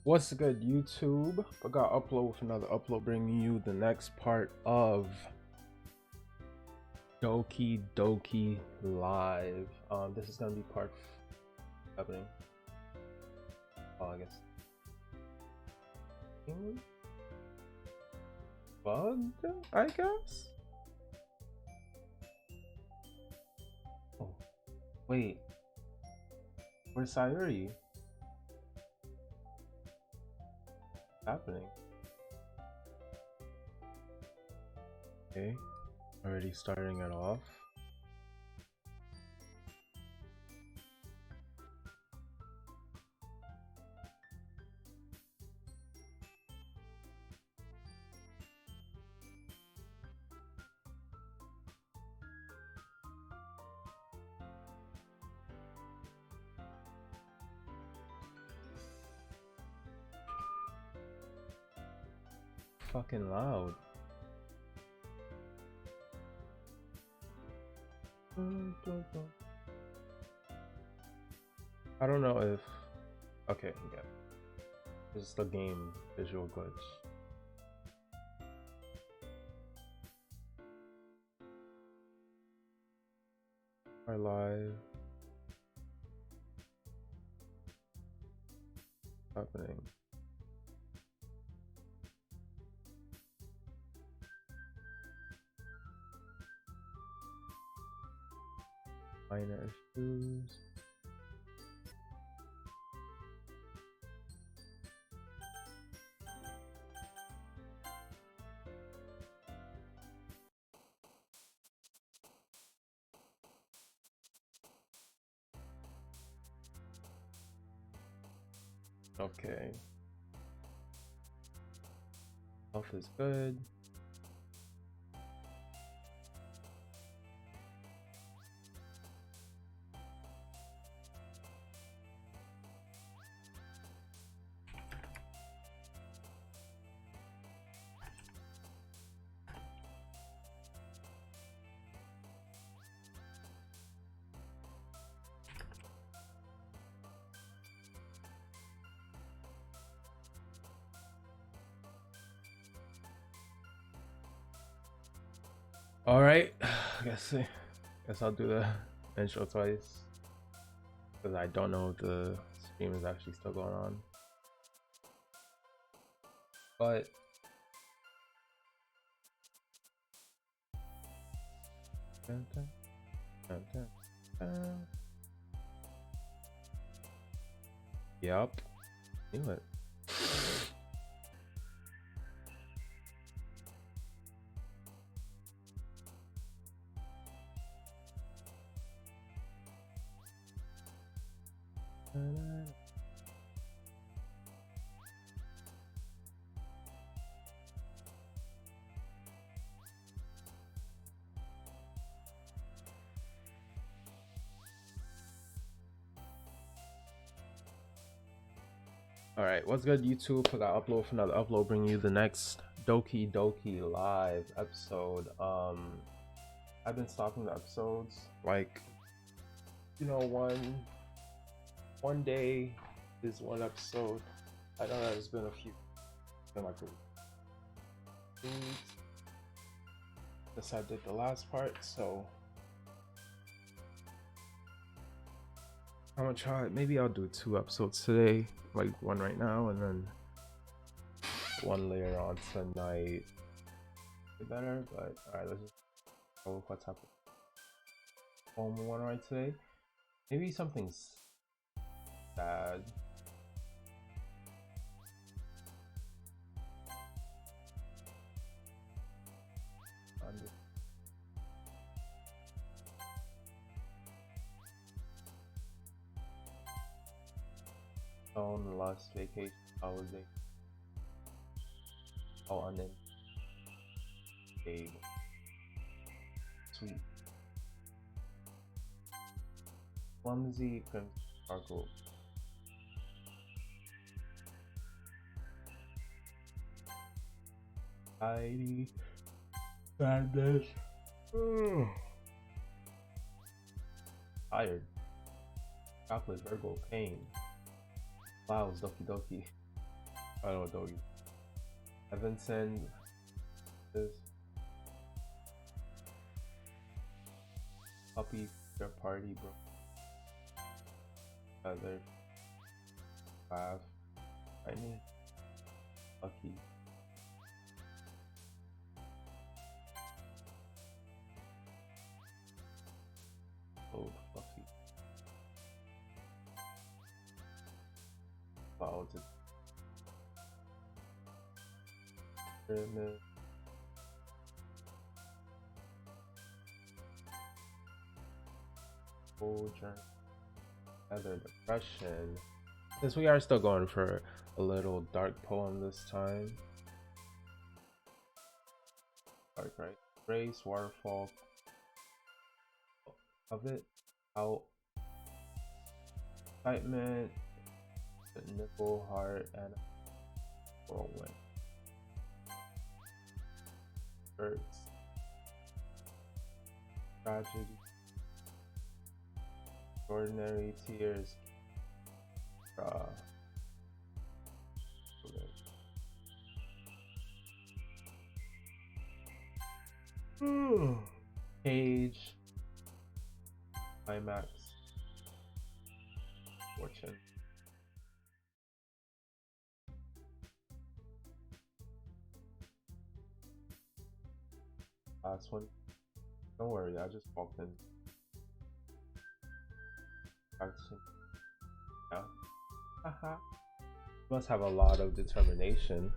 What's good, YouTube? I got upload with another upload, bringing you the next part of Doki Live. This is gonna be part happening. I guess bug. I guess. Oh, wait. Where's Sayuri? Happening. Okay, already starting it off. Fucking loud. I don't know if. Okay, yeah. This is the game visual glitch. Our live happening. Minor issues. Okay. Health is good. All right, guess I'll do the intro twice because I don't know if the stream is actually still going on. But yep, knew it. All right, what's good, YouTube? I got upload for another upload, bringing you the next Doki Live episode. I've been stopping the episodes, like, you know, one day is one episode. I know that it's been a few, been like a week since I did the last part, so I'm gonna try. Maybe I'll do 2 episodes today, like one right now, and then one later on tonight. Better, but all right, let's just go. What's happening? One right today. Maybe something's sad. On last vacation, I was and then a sweet clumsy crimson sparkle. Anxiety, sadness, tired, chocolate, Virgo, pain, clouds, Doki. I don't know. Evanson is puppy their party, bro. Other five. I need lucky. Oh, fluffy. Clouds. Pyramid. Full journey. Other depression. Since we are still going for a little dark poem this time. Dark, right? Grace, waterfall. Of it. Out. Excitement. The nipple, heart, and whirlwind. Hurts. Tragedy. Ordinary tears. Cage. Climax. Fortune. Last one. Don't worry, I just walked in. Practicing. Yeah. Haha. Must have a lot of determination.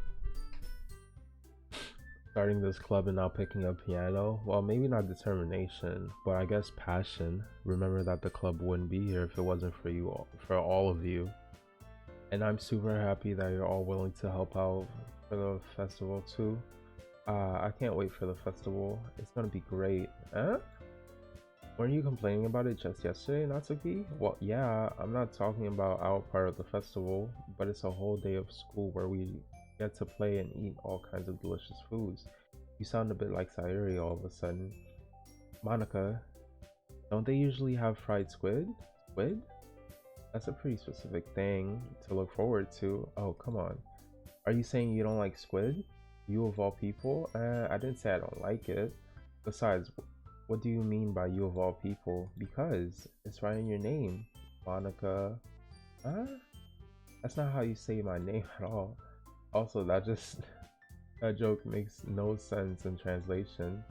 Starting this club and now picking up piano. Well, maybe not determination, but I guess passion. Remember that the club wouldn't be here if it wasn't for you all, for all of you. And I'm super happy that you're all willing to help out for the festival too. I can't wait for the festival. It's gonna be great. Huh? Weren't you complaining about it just yesterday, Natsuki? Well, yeah, I'm not talking about our part of the festival, but it's a whole day of school where we get to play and eat all kinds of delicious foods. You sound a bit like Sayuri all of a sudden. Monica, don't they usually have fried squid? Squid? That's a pretty specific thing to look forward to. Oh, come on. Are you saying you don't like squid? You of all people? I didn't say I don't like it. Besides, what do you mean by you of all people? Because it's right in your name. Monica. Huh? That's not how you say my name at all. Also, that joke makes no sense in translation.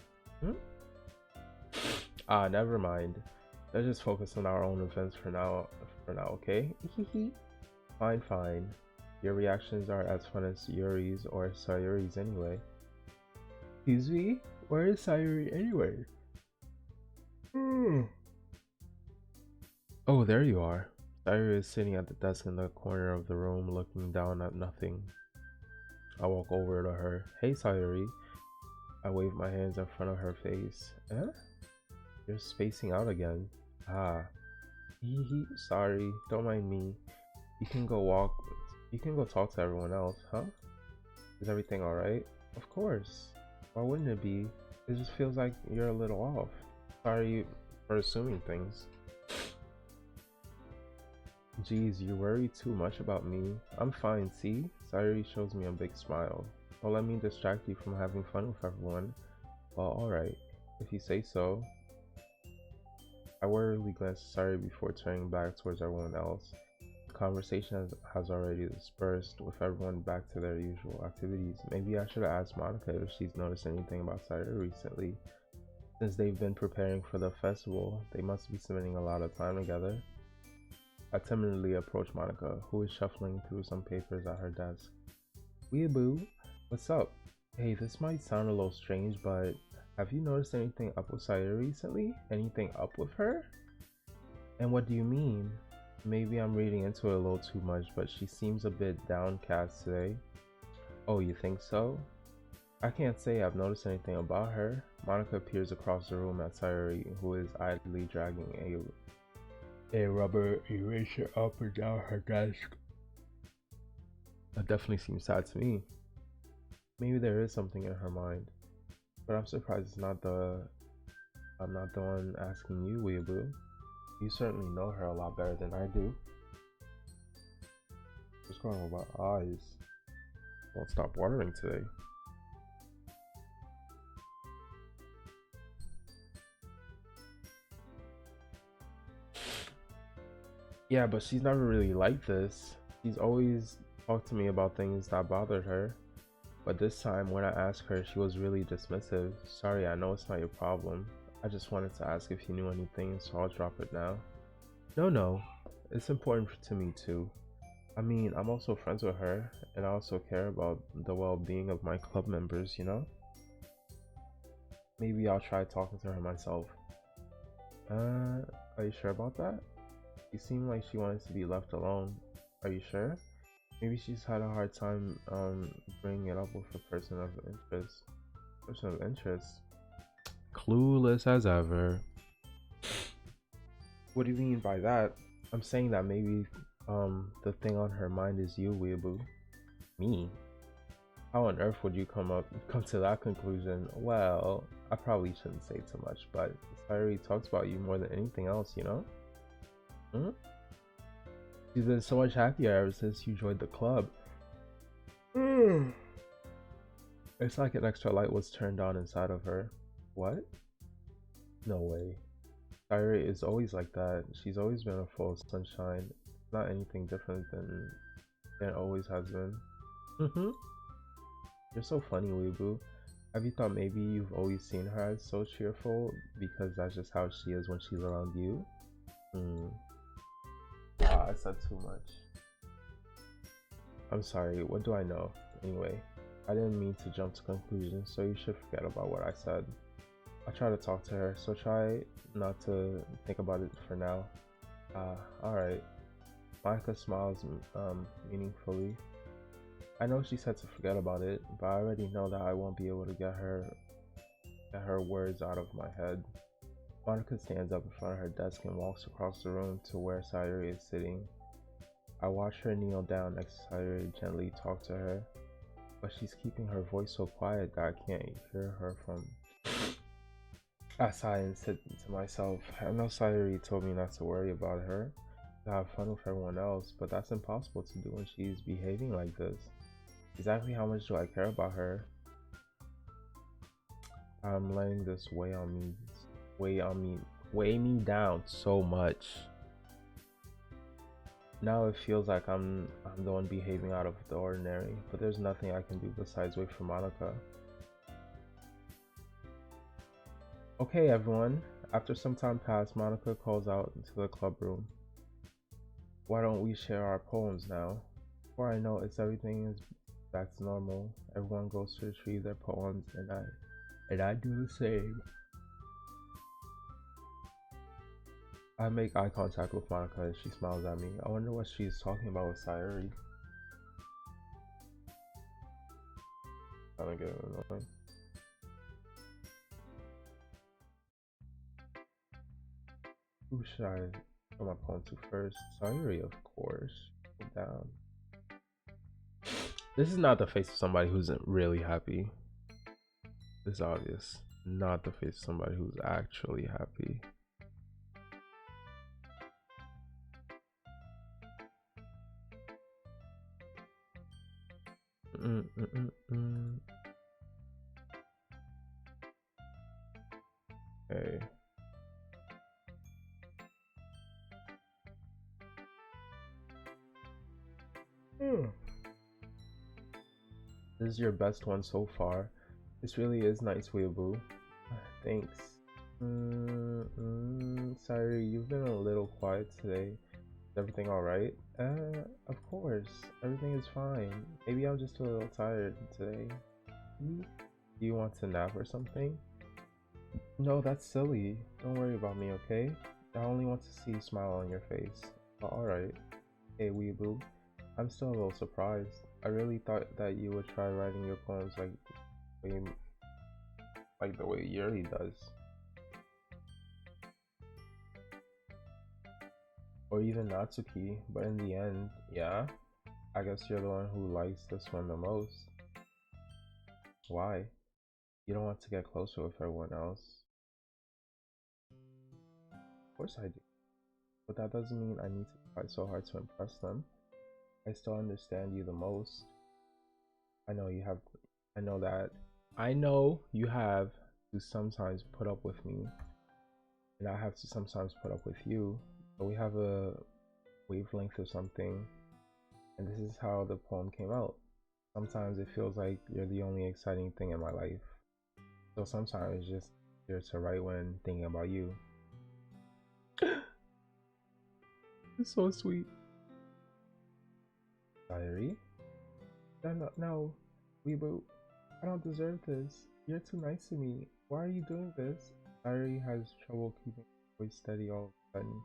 Ah, never mind. Let's just focus on our own events for now, okay? Fine, fine. Your reactions are as fun as Yuri's or Sayuri's anyway. Excuse me? Where is Sayuri anyway? Oh, there you are. Sayuri is sitting at the desk in the corner of the room looking down at nothing. I walk over to her. Hey, Sayuri. I wave my hands in front of her face. Eh? You're spacing out again. Ah. Sorry. Don't mind me. You can go talk to everyone else, huh? Is everything alright? Of course. Why wouldn't it be? It just feels like you're a little off. Sorry for assuming things. Geez, you worry too much about me. I'm fine, see? Sayuri shows me a big smile. Don't let me distract you from having fun with everyone. Well, alright. If you say so. I worriedly glance at Sayuri before turning back towards everyone else. The conversation has already dispersed, with everyone back to their usual activities. Maybe I should have asked Monica if she's noticed anything about Sayuri recently. Since they've been preparing for the festival, they must be spending a lot of time together. I timidly approach Monica, who is shuffling through some papers at her desk. Weeaboo, what's up? Hey, this might sound a little strange, but have you noticed anything up with Sayuri recently? Anything up with her? And what do you mean? Maybe I'm reading into it a little too much, but she seems a bit downcast today. Oh, you think so? I can't say I've noticed anything about her. Monica peers across the room at Sayuri, who is idly dragging a rubber eraser up and down her desk. That definitely seems sad to me. Maybe there is something in her mind, but I'm surprised I'm not the one asking you, Weeaboo. You certainly know her a lot better than I do. What's going on with my eyes? Won't stop watering today. Yeah, but she's never really like this. She's always talked to me about things that bothered her. But this time, when I asked her, she was really dismissive. Sorry, I know it's not your problem. I just wanted to ask if you knew anything, so I'll drop it now. No, no. It's important to me too. I mean, I'm also friends with her, and I also care about the well-being of my club members, you know? Maybe I'll try talking to her myself. Are you sure about that? She seemed like she wanted to be left alone. Are you sure? Maybe she's had a hard time bringing it up with a person of interest. Person of interest? Clueless as ever. What do you mean by that? I'm saying that maybe the thing on her mind is you, Weeaboo. Me? How on earth would you come to that conclusion? Well, I probably shouldn't say too much, but Sayuri talks about you more than anything else, you know? Hmm? She's been so much happier ever since you joined the club. It's like an extra light was turned on inside of her. What? No way. Sayuri is always like that. She's always been a full of sunshine. It's not anything different than it always has been. You're so funny, Weeaboo. Have you thought maybe you've always seen her as so cheerful because that's just how she is when she's around you? I said too much. I'm sorry, what do I know? Anyway, I didn't mean to jump to conclusions, so you should forget about what I said. I'll try to talk to her, so try not to think about it for now. Alright. Monica smiles meaningfully. I know she said to forget about it, but I already know that I won't be able to get her words out of my head. Monica stands up in front of her desk and walks across the room to where Sayuri is sitting. I watch her kneel down next to Sayuri and gently talk to her, but she's keeping her voice so quiet that I can't hear her from. I sigh and said to myself, I know Sayuri told me not to worry about her, to have fun with everyone else, but that's impossible to do when she's behaving like this. Exactly how much do I care about her? I'm letting this weigh me down so much. Now it feels like I'm the one behaving out of the ordinary, but there's nothing I can do besides wait for Monica. Okay, everyone. After some time passed, Monica calls out into the club room. Why don't we share our poems now? Before I know it, everything is back to normal. Everyone goes to retrieve their poems, and I do the same. I make eye contact with Monica and she smiles at me. I wonder what she's talking about with Sayuri. Kinda getting annoying. Who should I show my poem to first? Sayuri, of course. Put down. This is not the face of somebody who's really happy. This is obvious. Not the face of somebody who's actually happy. Okay. This is your best one so far. This really is nice, Weeaboo. Thanks. Sorry, you've been a little quiet today. Is everything alright? Of course. Everything is fine. Maybe I'm just a little tired today. Do you want to nap or something? No, that's silly. Don't worry about me, okay? I only want to see a smile on your face. But alright. Hey, Weeaboo. I'm still a little surprised. I really thought that you would try writing your poems like the way Yuri does. Or even Natsuki, but in the end, yeah, I guess you're the one who likes this one the most. Why? You don't want to get closer with everyone else. Of course I do. But that doesn't mean I need to try so hard to impress them. I still understand you the most. I know you have, I know that, I know you have to sometimes put up with me, and I have to sometimes put up with you. But we have a wavelength or something, and this is how the poem came out. Sometimes it feels like you're the only exciting thing in my life. So sometimes it's just here to write when thinking about you. It's so sweet. Diary? No, reboot. I don't deserve this. You're too nice to me. Why are you doing this? Diary has trouble keeping her voice steady all of a sudden.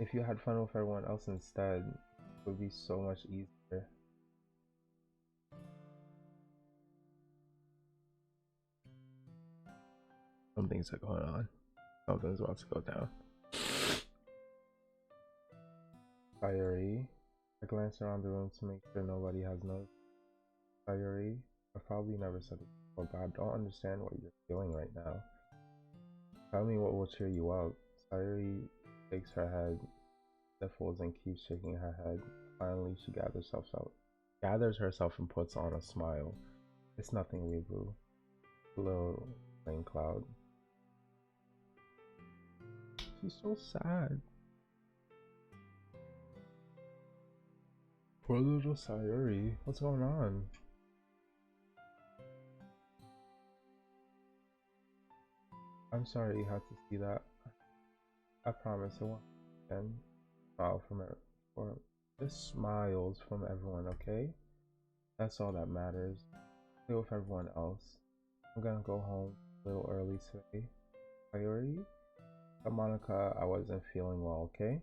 If you had fun with everyone else instead, it would be so much easier. Some things are going on. Something's about to go down. Diary. I glance around the room to make sure nobody has noticed. Diary. I've probably never said it before, but I don't understand what you're feeling right now. Tell me what will cheer you up. Sayuri shakes her head, sniffles, and keeps shaking her head. Finally, she gathers herself and puts on a smile. It's nothing, Weebu. Little rain cloud. She's so sad. Poor little Sayuri. What's going on? I'm sorry you had to see that. I promise it won't again. Smile from her, or just smiles from everyone, okay? That's all that matters. Stay with everyone else. I'm gonna go home a little early today. Priority? Monica, I wasn't feeling well, okay?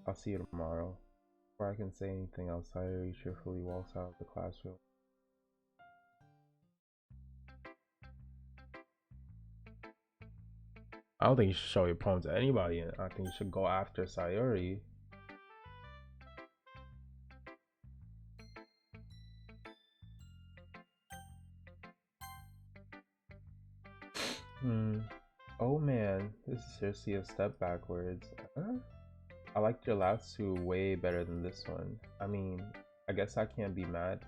I'll see you tomorrow. Before I can say anything else, Sayuri cheerfully walks out of the classroom. I don't think you should show your poem to anybody. I think you should go after Sayuri. Oh man, this is seriously a step backwards. Huh? I liked your last two way better than this one. I mean, I guess I can't be mad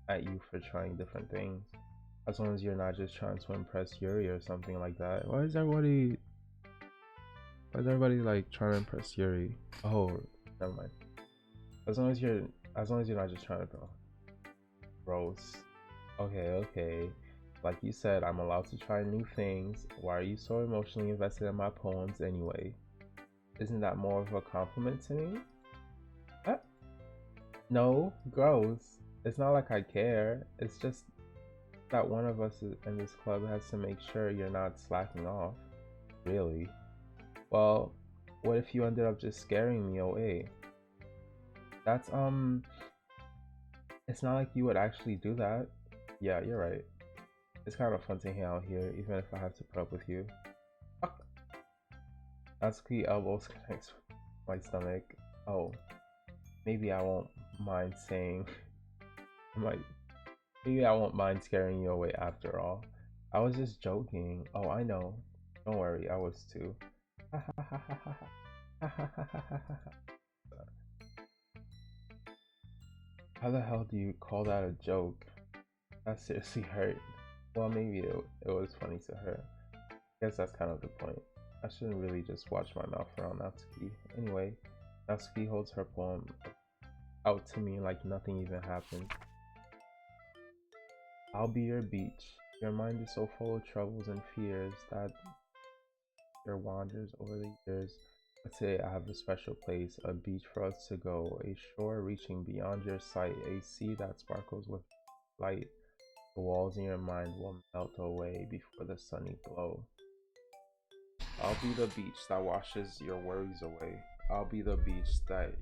at you for trying different things. As long as you're not just trying to impress Yuri or something like that. Why is everybody like trying to impress Yuri? Oh, never mind. As long as you're not just trying to go. Gross. Okay. Like you said, I'm allowed to try new things. Why are you so emotionally invested in my poems anyway? Isn't that more of a compliment to me? No, gross. It's not like I care. It's just that one of us in this club has to make sure you're not slacking off. Really? Well, what if you ended up just scaring me away? That's it's not like you would actually do that. Yeah, you're right. It's kind of fun to hang out here, even if I have to put up with you. Natsuki elbows connects with my stomach. Oh, maybe I won't mind saying maybe I won't mind scaring you away after all. I was just joking. Oh, I know. Don't worry, I was too. How the hell do you call that a joke? That seriously hurt. Well, maybe it was funny to her. I guess that's kind of the point. I shouldn't really just watch my mouth around Natsuki. Anyway, Natsuki holds her poem out to me like nothing even happened. I'll be your beach. Your mind is so full of troubles and fears that your wanders over the years. But today I have a special place, a beach for us to go, a shore reaching beyond your sight, a sea that sparkles with light. The walls in your mind will melt away before the sunny glow. I'll be the beach that washes your worries away. I'll be the beach that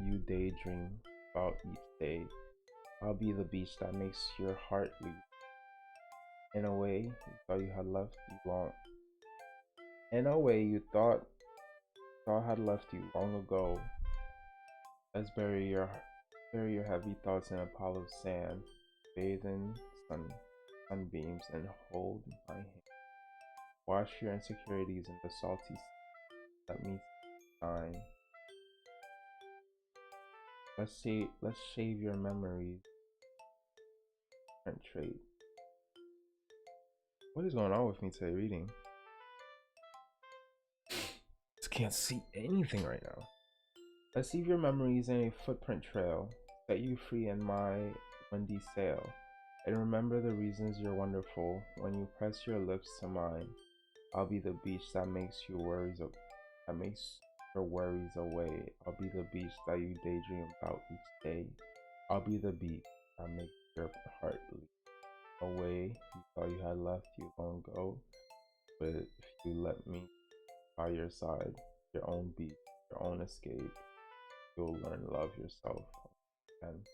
you daydream about each day. I'll be the beach that makes your heart leap. In a way, you thought you had left you long. In a way, you thought had left you long ago. Let's bury your heavy thoughts in a pile of sand, bathe in sunbeams, and hold my hand. Wash your insecurities in the salty sea that meets time. Let's shave your memories footprint trait. What is going on with me today reading? Just can't see anything right now. Let's leave your memories in a footprint trail. Set you free in my windy sail. And remember the reasons you're wonderful. When you press your lips to mine, I'll be the beach that makes your worries away. I'll be the beach that you daydream about each day. I'll be the beach that makes your heart leap away. You thought you had left you long ago, but if you let me by your side, your own beach, your own escape, you'll learn to love yourself. And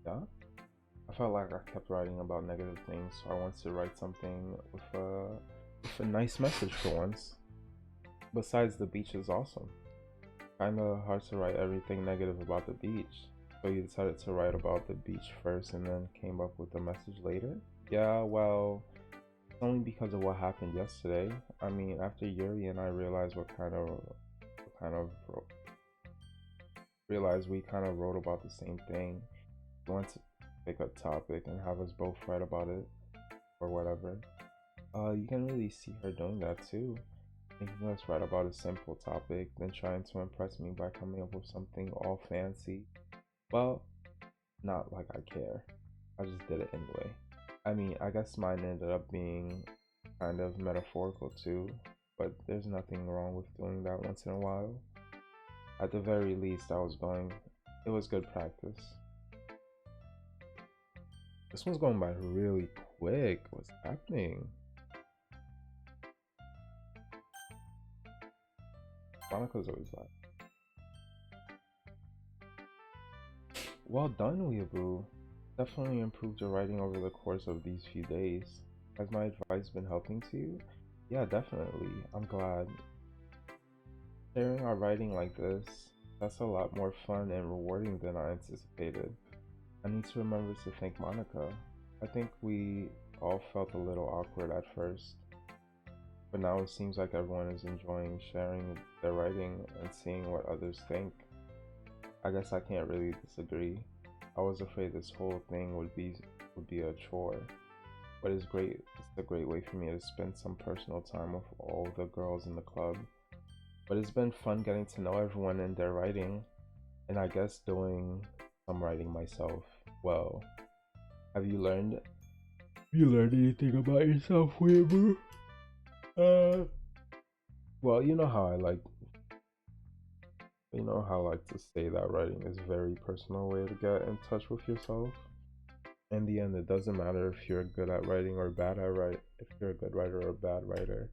yeah, I felt like I kept writing about negative things, so I wanted to write something with a nice message for once. Besides, the beach is awesome. Kinda hard to write everything negative about the beach. So you decided to write about the beach first and then came up with the message later? Yeah, well, it's only because of what happened yesterday. I mean, after Yuri and I realized we kind of wrote about the same thing. We wanted to pick a topic and have us both write about it or whatever. You can really see her doing that too. Making us write about a simple topic, then trying to impress me by coming up with something all fancy. Well, not like I care. I just did it anyway. I mean, I guess mine ended up being kind of metaphorical too, but there's nothing wrong with doing that once in a while. At the very least, it was good practice. This one's going by really quick. What's happening? Monica's always like, well done, Weeaboo. Definitely improved your writing over the course of these few days. Has my advice been helping to you? Yeah, definitely. I'm glad. Sharing our writing like this, that's a lot more fun and rewarding than I anticipated. I need to remember to thank Monica. I think we all felt a little awkward at first, but now it seems like everyone is enjoying sharing their writing and seeing what others think. I guess I can't really disagree. I was afraid this whole thing would be a chore, but it's great. It's a great way for me to spend some personal time with all the girls in the club. But it's been fun getting to know everyone and their writing, and I guess doing some writing myself. Well, have you learned anything about yourself, Weaver? Well, you know how I like to say that writing is a very personal way to get in touch with yourself. In the end, it doesn't matter if you're good at writing or bad at if you're a good writer or a bad writer.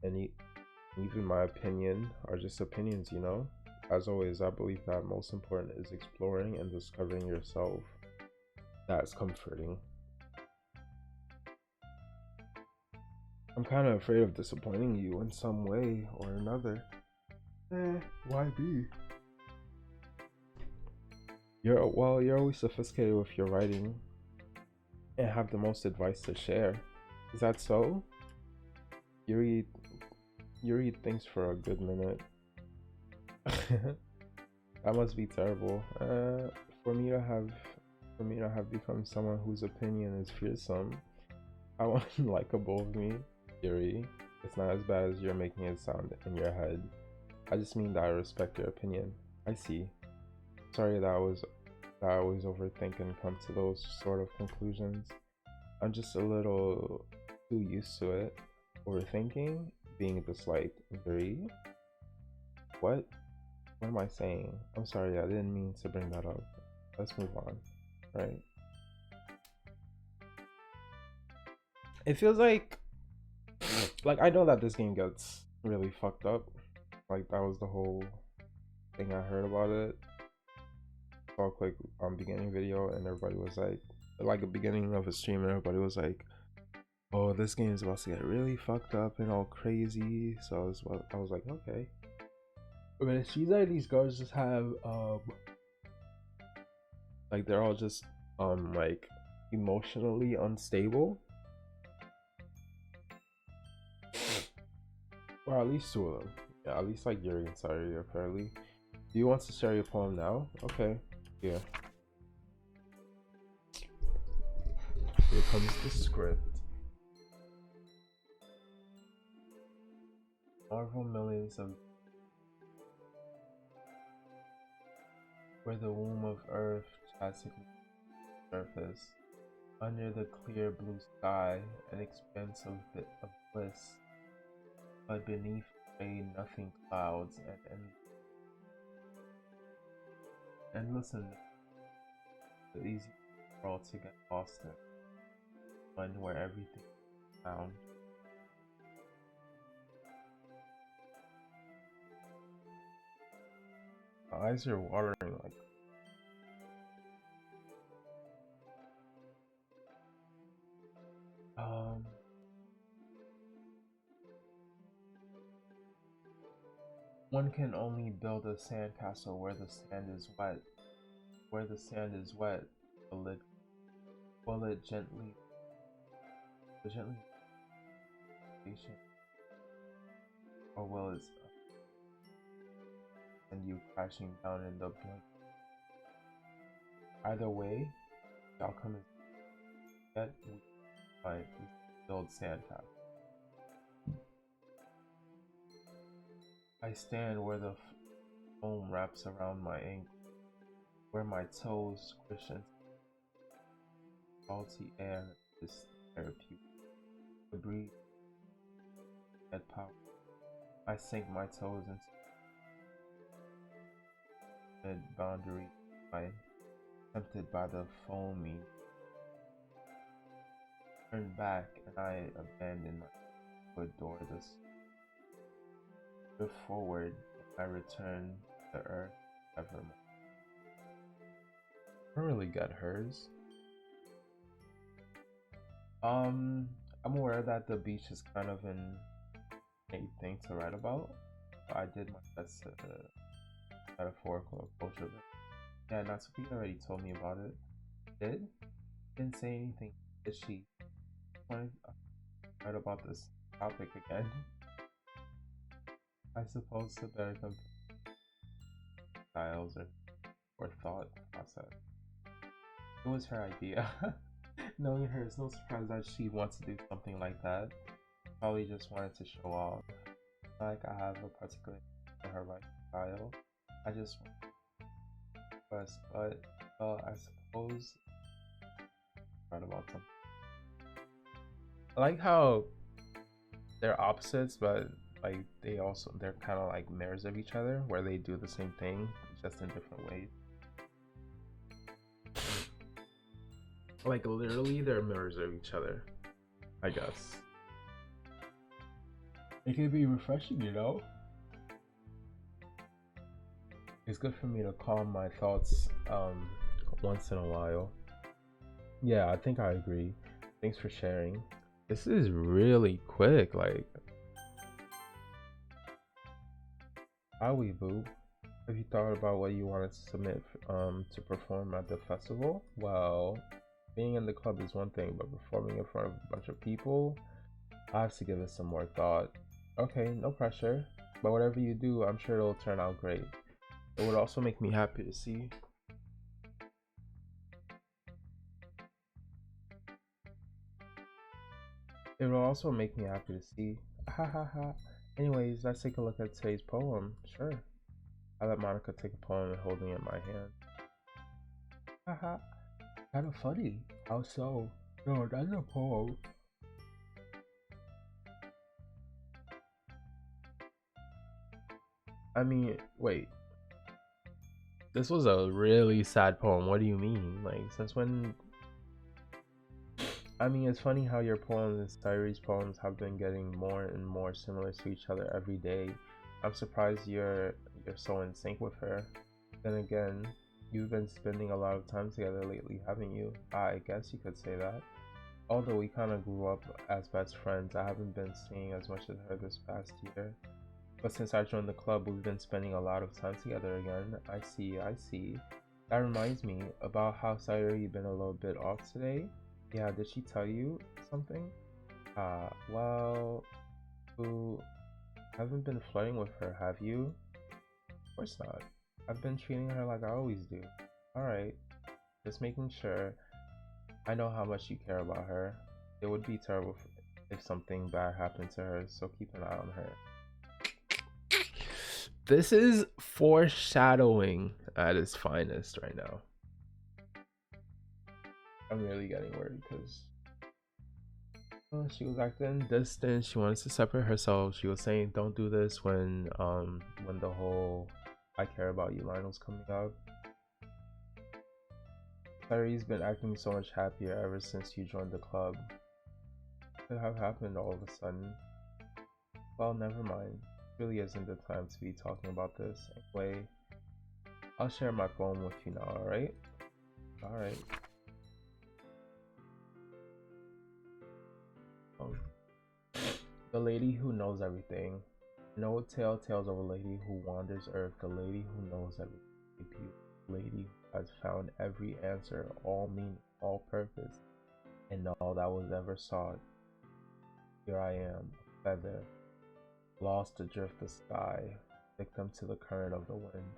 And even my opinion are just opinions, you know? As always, I believe that most important is exploring and discovering yourself. That's comforting. I'm kind of afraid of disappointing you in some way or another. Why be? You're always sophisticated with your writing and have the most advice to share. Is that so? Yuri thinks for a good minute. That must be terrible. For me to have become someone whose opinion is fearsome. I want likable of me, Yuri. It's not as bad as you're making it sound in your head. I just mean that I respect your opinion. I see. Sorry that I always overthink and come to those sort of conclusions. I'm just a little too used to it. Overthinking, being disliked. Yuri? What am I saying? I'm sorry, I didn't mean to bring that up. Let's move on, right? It feels like I know that this game gets really fucked up. Like, that was the whole thing I heard about it. Saw a quick beginning video, and everybody was like a beginning of a stream, and everybody was like, oh, this game is about to get really fucked up and all crazy. So I was like, okay. But it seems like these girls just have like they're all just like emotionally unstable, or at least two of them. Yeah, at least like Yuri and Sari apparently. Do you want to share your poem now? Okay, yeah. comes the script. Marvel millions of where the womb of Earth tragically surface, under the clear blue sky, an expanse of bliss, but beneath gray nothing clouds and endless and the easy world to get lost in, one where everything is found. My eyes are watering like one can only build a sandcastle where the sand is wet. Where the sand is wet, will it gently patient, or will it send you crashing down in the blink? Either way, the outcome is that we build sandcastle. I stand where the foam wraps around my ankle, where my toes squish into salty air is therapeutic. The breeze and power. I sink my toes into mid boundary line, tempted by the foamy. Turn back and I abandon my foot door. This drift forward and I return to earth evermore. I don't really get hers. I'm aware that the beach is kind of an neat thing to write about. I did my best to metaphorical approach of it. Yeah, Natsuki already told me about it. Didn't say anything. Did she? Wanted to write about this topic again. I suppose to better compare styles or thought process. It was her idea. Knowing her, it's no surprise that she wants to do something like that. Probably just wanted to show off. Like I have a particular in her writing style. I just but I suppose write about something. I like how they're opposites, but like they're kind of like mirrors of each other, where they do the same thing just in different ways. Like literally, they're mirrors of each other, I guess. It can be refreshing, you know? It's good for me to calm my thoughts once in a while. Yeah, I think I agree. Thanks for sharing. This is really quick, like how we boo. Have you thought about what you wanted to submit to perform at the festival? Well, being in the club is one thing, but performing in front of a bunch of people, I have to give it some more thought. Okay, no pressure, but whatever you do, I'm sure it'll turn out great. It would also make me happy to see. It will also make me happy to see. Ha ha ha. Anyways, let's take a look at today's poem. Sure. I let Monica take a poem and holding it in my hand. Haha. Kind of funny. How so? No, that's a poem. I mean, wait. This was a really sad poem. What do you mean? Like, since when? I mean, it's funny how your poems and Cyrie's poems have been getting more and more similar to each other every day. I'm surprised you're so in sync with her. Then again, you've been spending a lot of time together lately, haven't you? I guess you could say that. Although we kind of grew up as best friends, I haven't been seeing as much as her this past year. But since I joined the club, we've been spending a lot of time together again. I see. That reminds me about how Sayuri you've been a little bit off today. Yeah, did she tell you something? Well, you haven't been flirting with her, have you? Of course not. I've been treating her like I always do. Alright, just making sure. I know how much you care about her. It would be terrible if something bad happened to her, so keep an eye on her. This is foreshadowing at its finest right now. I'm really getting worried because she was acting distant. She wanted to separate herself. She was saying, "Don't do this," when the whole "I care about you" line was coming out. Clary's been acting so much happier ever since you joined the club. What could have happened all of a sudden? Well, never mind. It really isn't the time to be talking about this. Anyway, I'll share my poem with you now, alright? Alright. The lady who knows everything. No tale tells of a lady who wanders earth, the lady who knows everything. A beautiful lady who has found every answer, all meaning, all purpose, and all that was ever sought. Here I am, a feather, lost adrift the sky, victim to the current of the wind.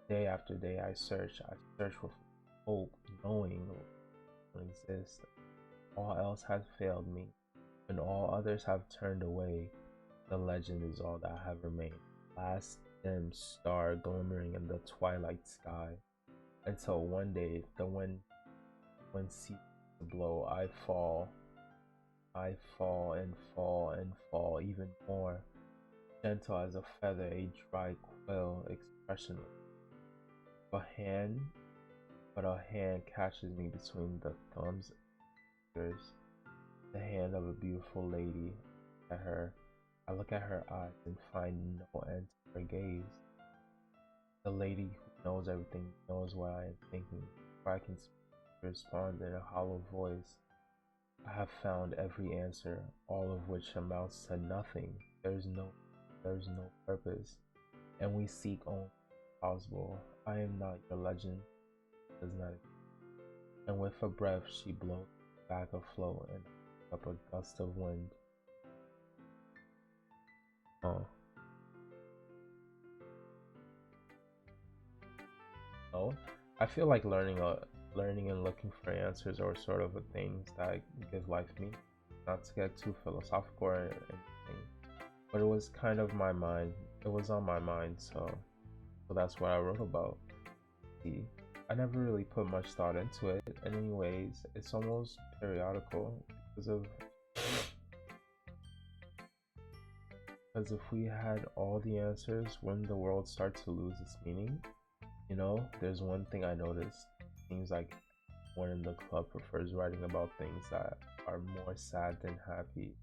Day after day I search with hope, knowing it exists. All else has failed me, and all others have turned away. The legend is all that have remained, last dim star glimmering in the twilight sky, until one day the wind ceases to blow. I fall and fall and fall even more, gentle as a feather, a dry quill, expressionless. But a hand catches me between the thumbs and fingers, the hand of a beautiful lady. At her, I look at her eyes and find no end to her gaze. The lady who knows everything knows what I am thinking. Before I can respond in a hollow voice, I have found every answer, all of which amounts to nothing. There's no purpose, and we seek only the possible. I am not your legend, does not exist. And with a breath, she blows back afloat and up a gust of wind. Oh. No, I feel like learning and looking for answers are sort of the things that give life meaning. Not to get too philosophical or anything, but it was kind of my mind. It was on my mind, so that's what I wrote about. See, I never really put much thought into it, and anyways, it's almost periodical because if we had all the answers, wouldn't the world start to lose its meaning? You know, there's one thing I noticed. Seems like one in the club prefers writing about things that are more sad than happy.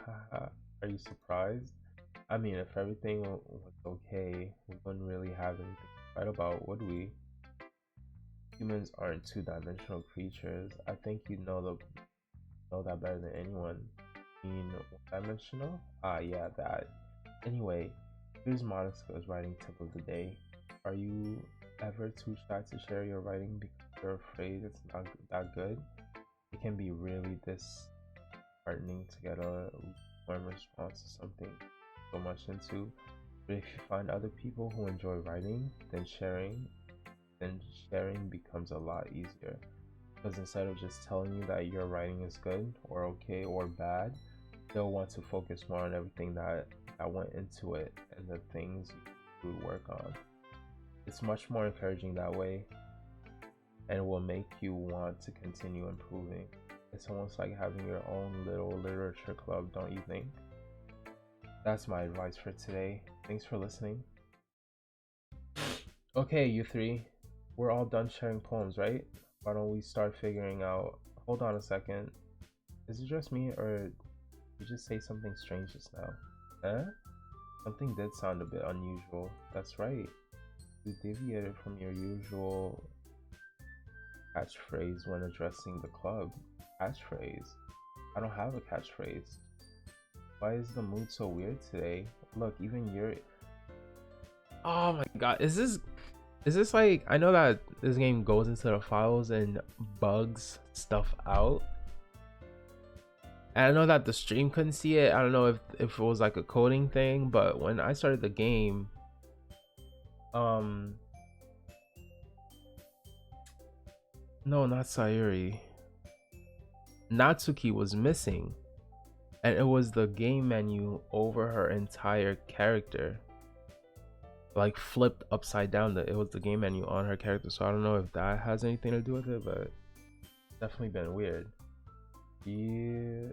Are you surprised? I mean, if everything was okay, we wouldn't really have anything to write about, would we? Humans aren't two-dimensional creatures. I think you know that better than anyone. I mean, one-dimensional? Ah, yeah, that. Anyway, here's Monica's writing tip of the day. Are you ever too shy to share your writing because you're afraid it's not that good? It can be really disheartening to get a warm response to something so much into. But if you find other people who enjoy writing, then sharing becomes a lot easier. Because instead of just telling you that your writing is good or okay or bad, they'll want to focus more on everything that went into it and the things you would work on. It's much more encouraging that way, and it will make you want to continue improving. It's almost like having your own little literature club, don't you think? That's my advice for today. Thanks for listening. Okay, you three, we're all done sharing poems, right? Why don't we start figuring out... Hold on a second. Is it just me, or did you just say something strange just now? Huh? Something did sound a bit unusual. That's right. You deviated from your usual catchphrase when addressing the club. Catchphrase? I don't have a catchphrase. Why is the mood so weird today? Look, even you're... Oh my god, is this like... I know that this game goes into the files and bugs stuff out. And I know that the stream couldn't see it. I don't know if it was like a coding thing, but when I started the game, no, not Sayuri. Natsuki was missing, and it was the game menu over her entire character, like flipped upside down. That it was the game menu on her character. So I don't know if that has anything to do with it, but definitely been weird. Yeah,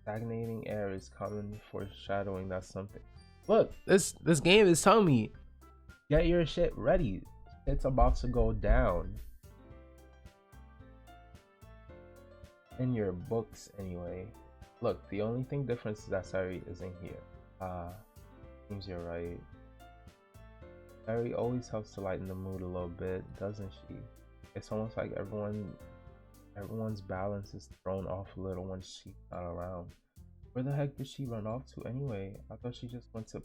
stagnating air is common, foreshadowing that something. Look, this game is telling me, get your shit ready. It's about to go down. In your books, anyway. Look, the only thing different is that Sari isn't here. Seems you're right. Sari always helps to lighten the mood a little bit, doesn't she? It's almost like everyone's balance is thrown off a little when she's not around. Where the heck did she run off to anyway? I thought she just went to